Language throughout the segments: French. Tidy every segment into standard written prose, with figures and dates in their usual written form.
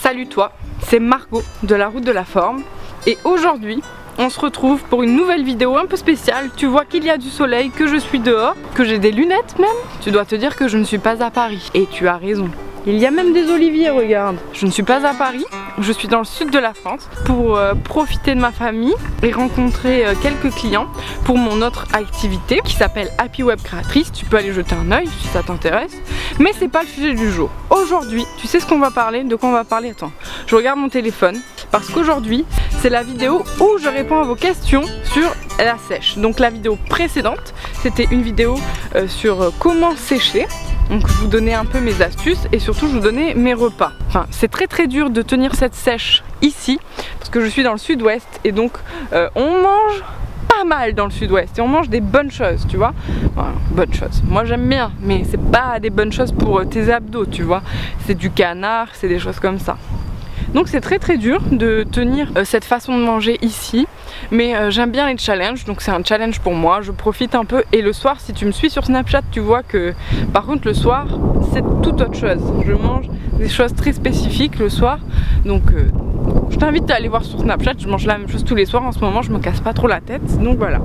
Salut toi, c'est Margot de la route de la forme et aujourd'hui on se retrouve pour une nouvelle vidéo un peu spéciale. Tu vois qu'il y a du soleil, que je suis dehors, que j'ai des lunettes même. Tu dois te dire que je ne suis pas à Paris et tu as raison. Il y a même des oliviers, regarde. Je ne suis pas à Paris, je suis dans le sud de la France pour profiter de ma famille et rencontrer quelques clients pour mon autre activité qui s'appelle Happy Web Créatrice. Tu peux aller jeter un œil si ça t'intéresse. Mais c'est pas le sujet du jour. Aujourd'hui, tu sais ce qu'on va parler? De quoi on va parler? Attends, je regarde mon téléphone parce qu'aujourd'hui, c'est la vidéo où je réponds à vos questions sur la sèche. Donc la vidéo précédente, c'était une vidéo sur comment sécher. Donc je vous donnais un peu mes astuces et surtout je vous donnais mes repas. Enfin, c'est très dur de tenir cette sèche ici parce que je suis dans le sud-ouest et donc on mange pas mal dans le sud-ouest et on mange des bonnes choses, tu vois. Enfin, bonnes choses. Moi j'aime bien, mais c'est pas des bonnes choses pour tes abdos, tu vois. C'est du canard, c'est des choses comme ça. Donc c'est très dur de tenir cette façon de manger ici. Mais j'aime bien les challenges, donc c'est un challenge pour moi, je profite un peu. Et le soir, si tu me suis sur Snapchat, tu vois que par contre le soir, c'est toute autre chose. Je mange des choses très spécifiques le soir. Donc je t'invite à aller voir sur Snapchat, je mange la même chose tous les soirs en ce moment, je me casse pas trop la tête. Donc voilà.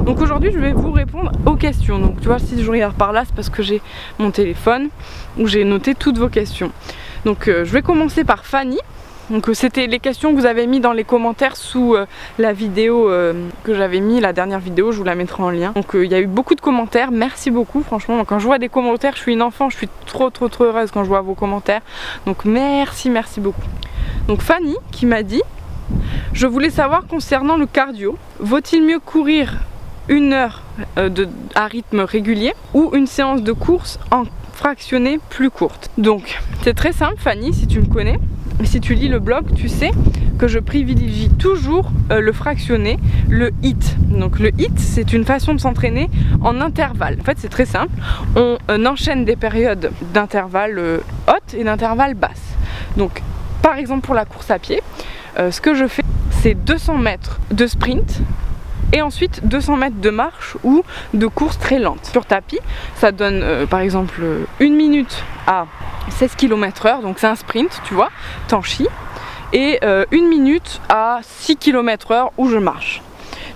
Donc aujourd'hui, je vais vous répondre aux questions. Donc tu vois, si je regarde par là, c'est parce que j'ai mon téléphone où j'ai noté toutes vos questions. Donc je vais commencer par Fanny. Donc c'était les questions que vous avez mis dans les commentaires sous la vidéo que j'avais mis, la dernière vidéo, je vous la mettrai en lien. Donc il y a eu beaucoup de commentaires, merci beaucoup franchement. Quand je vois des commentaires, je suis une enfant, je suis trop heureuse quand je vois vos commentaires. Donc merci beaucoup. Donc Fanny qui m'a dit: je voulais savoir concernant le cardio, vaut-il mieux courir 1 heure à rythme régulier ou une séance de course en fractionnée plus courte? Donc c'est très simple Fanny, si tu me connais. Si tu lis le blog, tu sais que je privilégie toujours le fractionné, le HIIT. Donc le HIIT, c'est une façon de s'entraîner en intervalle. En fait, c'est très simple. On enchaîne des périodes d'intervalle hautes et d'intervalle basses. Donc, par exemple pour la course à pied, ce que je fais, c'est 200 mètres de sprint et ensuite 200 mètres de marche ou de course très lente. Sur tapis, ça donne par exemple 1 minute à 16 km/h, donc c'est un sprint, tu vois, t'en chies, et 1 minute à 6 km/h où je marche.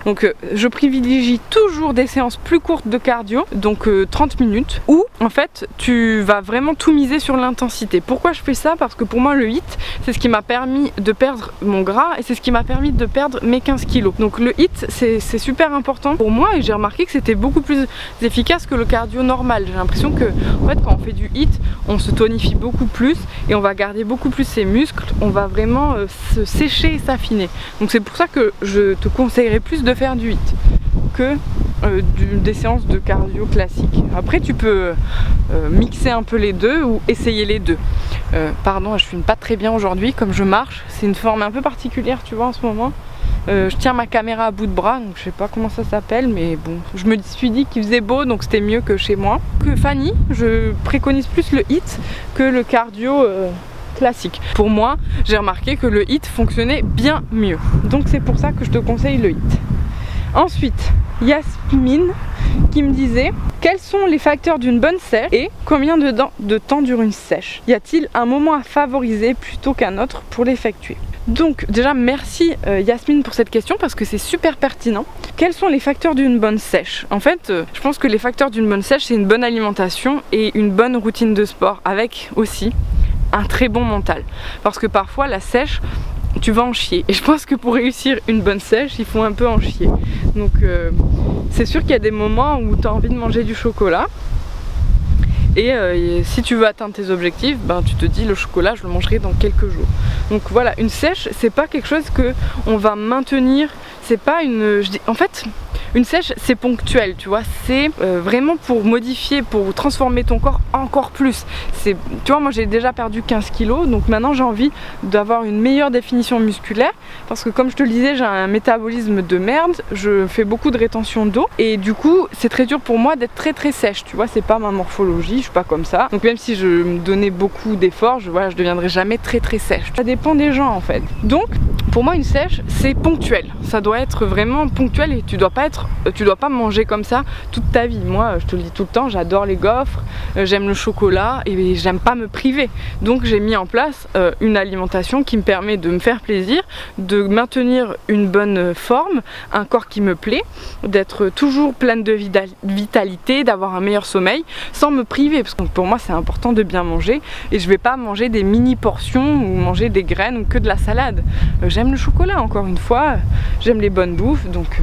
Donc je privilégie toujours des séances plus courtes de cardio, donc 30 minutes, où en fait tu vas vraiment tout miser sur l'intensité. Pourquoi je fais ça? Parce que pour moi le HIIT, c'est ce qui m'a permis de perdre mon gras et c'est ce qui m'a permis de perdre mes 15 kilos. Donc le HIIT c'est super important pour moi et j'ai remarqué que c'était beaucoup plus efficace que le cardio normal. J'ai l'impression que en fait quand on fait du HIIT, on se tonifie beaucoup plus et on va garder beaucoup plus ses muscles, on va vraiment se sécher et s'affiner. Donc c'est pour ça que je te conseillerais plus de faire du HIIT que des séances de cardio classiques. Après tu peux mixer un peu les deux ou essayer les deux. Pardon, je filme pas très bien aujourd'hui comme je marche, c'est une forme un peu particulière tu vois en ce moment. Je tiens ma caméra à bout de bras, donc je sais pas comment ça s'appelle, mais bon, je me suis dit qu'il faisait beau, donc c'était mieux que chez moi. Que Fanny, je préconise plus le HIIT que le cardio classique. Pour moi, j'ai remarqué que le HIIT fonctionnait bien mieux, donc c'est pour ça que je te conseille le HIIT. Ensuite, Yasmine qui me disait: quels sont les facteurs d'une bonne sèche et combien de temps dure une sèche? Y a-t-il un moment à favoriser plutôt qu'un autre pour l'effectuer? Donc déjà merci Yasmine pour cette question parce que c'est super pertinent. Quels sont les facteurs d'une bonne sèche? En fait je pense que les facteurs d'une bonne sèche, c'est une bonne alimentation et une bonne routine de sport avec aussi un très bon mental. Parce que parfois la sèche, tu vas en chier. Et je pense que pour réussir une bonne sèche, il faut un peu en chier. Donc c'est sûr qu'il y a des moments où tu as envie de manger du chocolat. Et si tu veux atteindre tes objectifs, ben, tu te dis le chocolat je le mangerai dans quelques jours. Donc voilà, une sèche c'est pas quelque chose que on va maintenir, c'est pas une... En fait une sèche c'est ponctuel, tu vois, c'est vraiment pour modifier, pour transformer ton corps encore plus. Tu vois, moi j'ai déjà perdu 15 kilos, donc maintenant j'ai envie d'avoir une meilleure définition musculaire parce que comme je te le disais, j'ai un métabolisme de merde, je fais beaucoup de rétention d'eau et du coup c'est très dur pour moi d'être très sèche, tu vois, c'est pas ma morphologie, je suis pas comme ça. Donc même si je me donnais beaucoup d'efforts, voilà, je deviendrai jamais très sèche. Ça dépend des gens en fait. Donc Pour moi une sèche c'est ponctuel, ça doit être vraiment ponctuel et tu dois pas manger comme ça toute ta vie. Moi je te le dis tout le temps, j'adore les gaufres, j'aime le chocolat et j'aime pas me priver. Donc j'ai mis en place une alimentation qui me permet de me faire plaisir, de maintenir une bonne forme, un corps qui me plaît, d'être toujours pleine de vitalité, d'avoir un meilleur sommeil sans me priver, parce que pour moi c'est important de bien manger et je vais pas manger des mini portions ou manger des graines ou que de la salade. J'aime le chocolat encore une fois, j'aime les bonnes bouffes, donc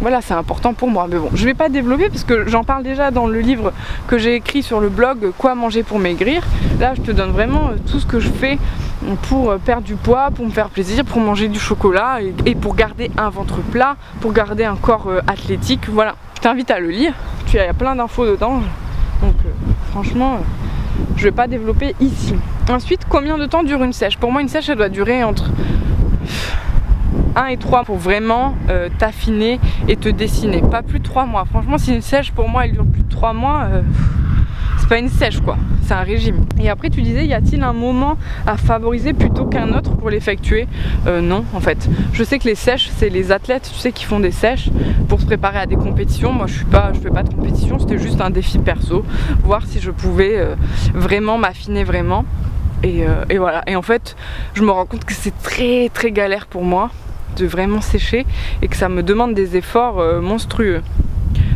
voilà, c'est important pour moi. Mais bon, je vais pas développer parce que j'en parle déjà dans le livre que j'ai écrit sur le blog Quoi manger pour maigrir. Là je te donne vraiment tout ce que je fais pour perdre du poids, pour me faire plaisir, pour manger du chocolat et pour garder un ventre plat, pour garder un corps athlétique. Voilà, je t'invite à le lire, il y a plein d'infos dedans, donc franchement je vais pas développer ici. Ensuite, combien de temps dure une sèche? Pour moi une sèche elle doit durer entre 1 et 3 pour vraiment t'affiner et te dessiner, pas plus de 3 mois. Franchement si une sèche pour moi elle dure plus de 3 mois, c'est pas une sèche quoi, c'est un régime. Et après tu disais, y a-t-il un moment à favoriser plutôt qu'un autre pour l'effectuer? Non en fait, je sais que les sèches c'est les athlètes, tu sais, qui font des sèches pour se préparer à des compétitions. Moi je fais pas de compétition, c'était juste un défi perso, voir si je pouvais vraiment m'affiner vraiment. Et voilà, et en fait je me rends compte que c'est très très galère pour moi de vraiment sécher et que ça me demande des efforts monstrueux.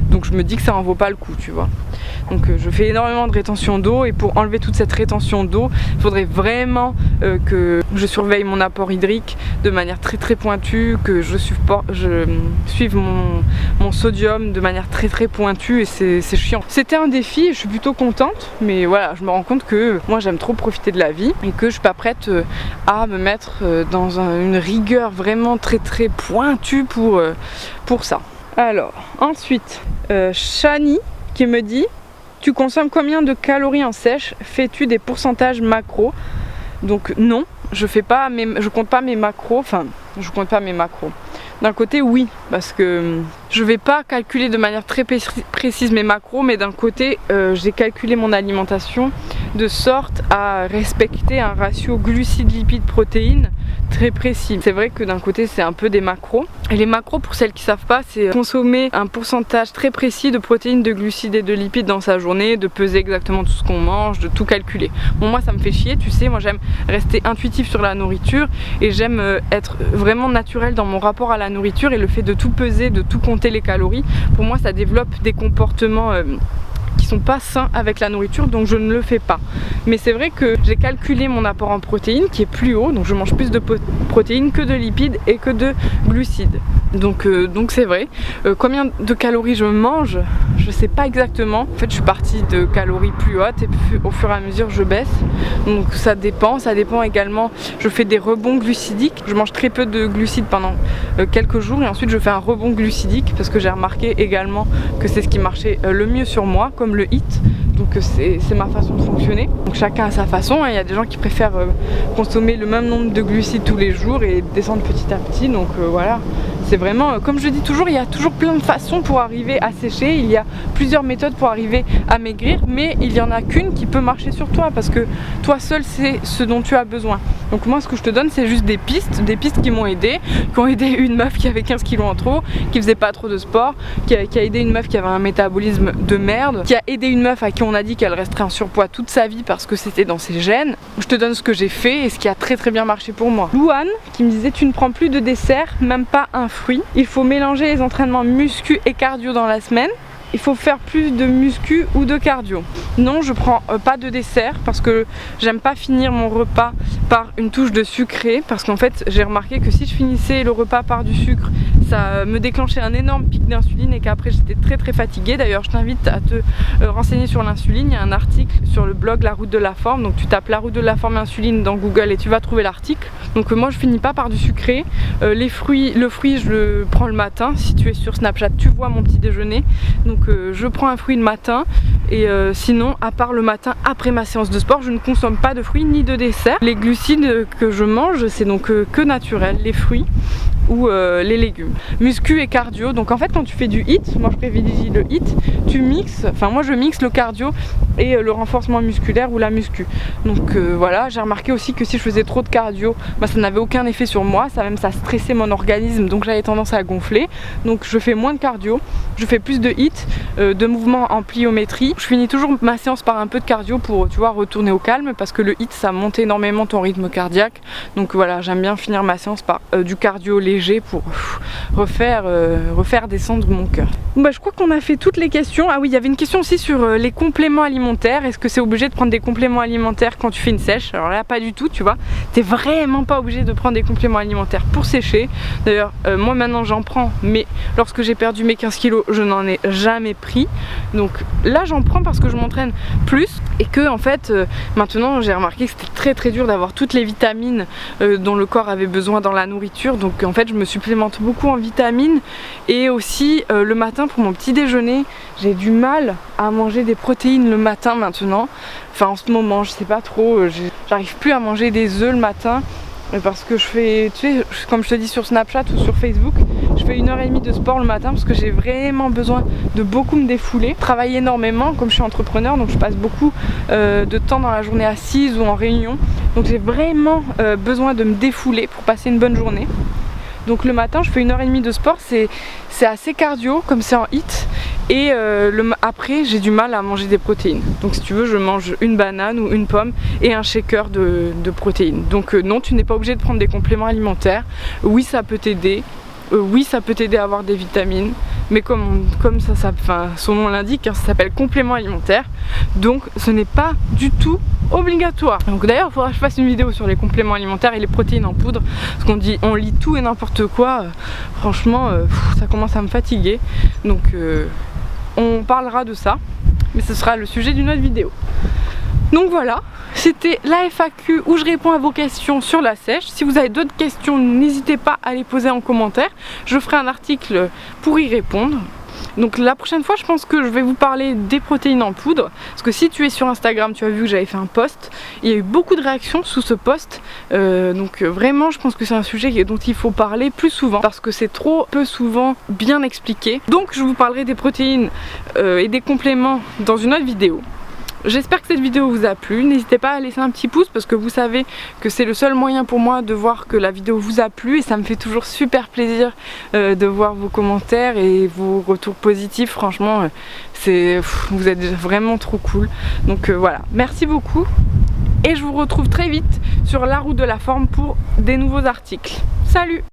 Donc je me dis que ça en vaut pas le coup, tu vois. Donc je fais énormément de rétention d'eau et pour enlever toute cette rétention d'eau, il faudrait vraiment que je surveille mon apport hydrique de manière très très pointue, que je suive mon sodium de manière très très pointue, et c'est chiant. C'était un défi et je suis plutôt contente, mais voilà, je me rends compte que moi j'aime trop profiter de la vie et que je suis pas prête à me mettre dans une rigueur vraiment très très pointue pour ça. Alors ensuite, Shani qui me dit: tu consommes combien de calories en sèche? Fais-tu des pourcentages macros? Donc non, je compte pas mes macros, enfin je compte pas mes macros. D'un côté oui, parce que je vais pas calculer de manière très précise mes macros, mais d'un côté j'ai calculé mon alimentation de sorte à respecter un ratio glucides, lipides, protéines très précis. C'est vrai que d'un côté c'est un peu des macros, et les macros, pour celles qui savent pas, c'est consommer un pourcentage très précis de protéines, de glucides et de lipides dans sa journée, de peser exactement tout ce qu'on mange, de tout calculer. Bon, moi ça me fait chier, tu sais, moi j'aime rester intuitif sur la nourriture et j'aime être vraiment naturel dans mon rapport à la nourriture, et le fait de tout peser, de tout compter les calories, pour moi ça développe des comportements qui sont pas sains avec la nourriture, donc je ne le fais pas. Mais c'est vrai que j'ai calculé mon apport en protéines qui est plus haut, donc je mange plus de protéines que de lipides et que de glucides. Donc c'est vrai. Combien de calories je mange, je sais pas exactement. En fait je suis partie de calories plus hautes et puis, au fur et à mesure je baisse. Donc ça dépend également. Je fais des rebonds glucidiques. Je mange très peu de glucides pendant quelques jours et ensuite je fais un rebond glucidique parce que j'ai remarqué également que c'est ce qui marchait le mieux sur moi, comme le HIIT. Donc c'est ma façon de fonctionner. Donc chacun a sa façon, hein. Il y a des gens qui préfèrent consommer le même nombre de glucides tous les jours et descendre petit à petit. Donc voilà, c'est vraiment, comme je dis toujours, il y a toujours plein de façons pour arriver à sécher. Il y a plusieurs méthodes pour arriver à maigrir, mais il n'y en a qu'une qui peut marcher sur toi, parce que toi seul c'est ce dont tu as besoin. Donc moi ce que je te donne c'est juste des pistes qui m'ont aidé, qui ont aidé une meuf qui avait 15 kilos en trop, qui faisait pas trop de sport, qui a aidé une meuf qui avait un métabolisme de merde, qui a aidé une meuf à qui on a dit qu'elle resterait en surpoids toute sa vie parce que c'était dans ses gènes. Je te donne ce que j'ai fait et ce qui a très très bien marché pour moi. Louane qui me disait: tu ne prends plus de dessert, même pas un fruit. Il faut mélanger les entraînements muscu et cardio dans la semaine. Il faut faire plus de muscu ou de cardio. Non, je prends pas de dessert parce que j'aime pas finir mon repas par une touche de sucré, parce qu'en fait j'ai remarqué que si je finissais le repas par du sucre, ça me déclenchait un énorme pic d'insuline et qu'après j'étais très très fatiguée. D'ailleurs je t'invite à te renseigner sur l'insuline. Il y a un article sur le blog La Route de la Forme, donc tu tapes La Route de la Forme insuline dans Google et tu vas trouver l'article. Donc moi je finis pas par du sucré. Le fruit je le prends le matin. Si tu es sur Snapchat tu vois mon petit déjeuner. Donc je prends un fruit le matin, et sinon à part le matin après ma séance de sport, je ne consomme pas de fruits ni de dessert. Les glucides que je mange c'est donc que naturel, les fruits ou les légumes. Muscu et cardio, donc en fait quand tu fais du HIIT, moi je privilégie le HIIT, tu mixes, enfin moi je mixe le cardio et le renforcement musculaire ou la muscu. Donc voilà, j'ai remarqué aussi que si je faisais trop de cardio, bah, ça n'avait aucun effet sur moi, ça stressait mon organisme, donc j'avais tendance à gonfler. Donc je fais moins de cardio, je fais plus de HIIT, de mouvements en pliométrie. Je finis toujours ma séance par un peu de cardio pour, tu vois, retourner au calme, parce que le HIIT ça monte énormément ton rythme cardiaque. Donc voilà, j'aime bien finir ma séance par du cardio léger pour refaire descendre mon cœur. Bon, bah, je crois qu'on a fait toutes les questions. Ah oui, il y avait une question aussi sur les compléments alimentaires. Est-ce que c'est obligé de prendre des compléments alimentaires quand tu fais une sèche? Alors là, pas du tout, tu vois. T'es vraiment pas obligé de prendre des compléments alimentaires pour sécher. D'ailleurs, moi maintenant j'en prends, mais lorsque j'ai perdu mes 15 kilos, je n'en ai jamais pris. Donc là, j'en prends parce que je m'entraîne plus et que en fait, maintenant j'ai remarqué que c'était très dur d'avoir toutes les vitamines dont le corps avait besoin dans la nourriture. Donc en fait, je me supplémente beaucoup en vitamines et aussi le matin pour mon petit déjeuner, j'ai du mal à manger des protéines le matin maintenant. Enfin en ce moment, je sais pas trop, j'arrive plus à manger des œufs le matin parce que je fais, tu sais, comme je te dis sur Snapchat ou sur Facebook, je fais 1h30 de sport le matin parce que j'ai vraiment besoin de beaucoup me défouler. Je travaille énormément, comme je suis entrepreneur, donc je passe beaucoup de temps dans la journée assise ou en réunion. Donc j'ai vraiment besoin de me défouler pour passer une bonne journée. Donc le matin je fais 1h30 de sport, c'est assez cardio comme c'est en HIIT. Et après j'ai du mal à manger des protéines. Donc si tu veux, je mange une banane ou une pomme et un shaker de protéines. Donc non, tu n'es pas obligé de prendre des compléments alimentaires. Oui, ça peut t'aider. Oui, ça peut t'aider à avoir des vitamines, mais comme son nom l'indique, hein, ça s'appelle complément alimentaire, donc ce n'est pas du tout obligatoire. Donc d'ailleurs, il faudra que je fasse une vidéo sur les compléments alimentaires et les protéines en poudre, parce on lit tout et n'importe quoi. Franchement, ça commence à me fatiguer. Donc on parlera de ça, mais ce sera le sujet d'une autre vidéo. Donc voilà, c'était la FAQ où je réponds à vos questions sur la sèche. Si vous avez d'autres questions, n'hésitez pas à les poser en commentaire. Je ferai un article pour y répondre. Donc la prochaine fois, je pense que je vais vous parler des protéines en poudre. Parce que si tu es sur Instagram, tu as vu que j'avais fait un post. Il y a eu beaucoup de réactions sous ce post. Donc vraiment, je pense que c'est un sujet dont il faut parler plus souvent. Parce que c'est trop peu souvent bien expliqué. Donc je vous parlerai des protéines et des compléments dans une autre vidéo. J'espère que cette vidéo vous a plu, n'hésitez pas à laisser un petit pouce parce que vous savez que c'est le seul moyen pour moi de voir que la vidéo vous a plu et ça me fait toujours super plaisir de voir vos commentaires et vos retours positifs. Franchement, vous êtes vraiment trop cool. Donc voilà, merci beaucoup et je vous retrouve très vite sur La Route de la Forme pour des nouveaux articles. Salut!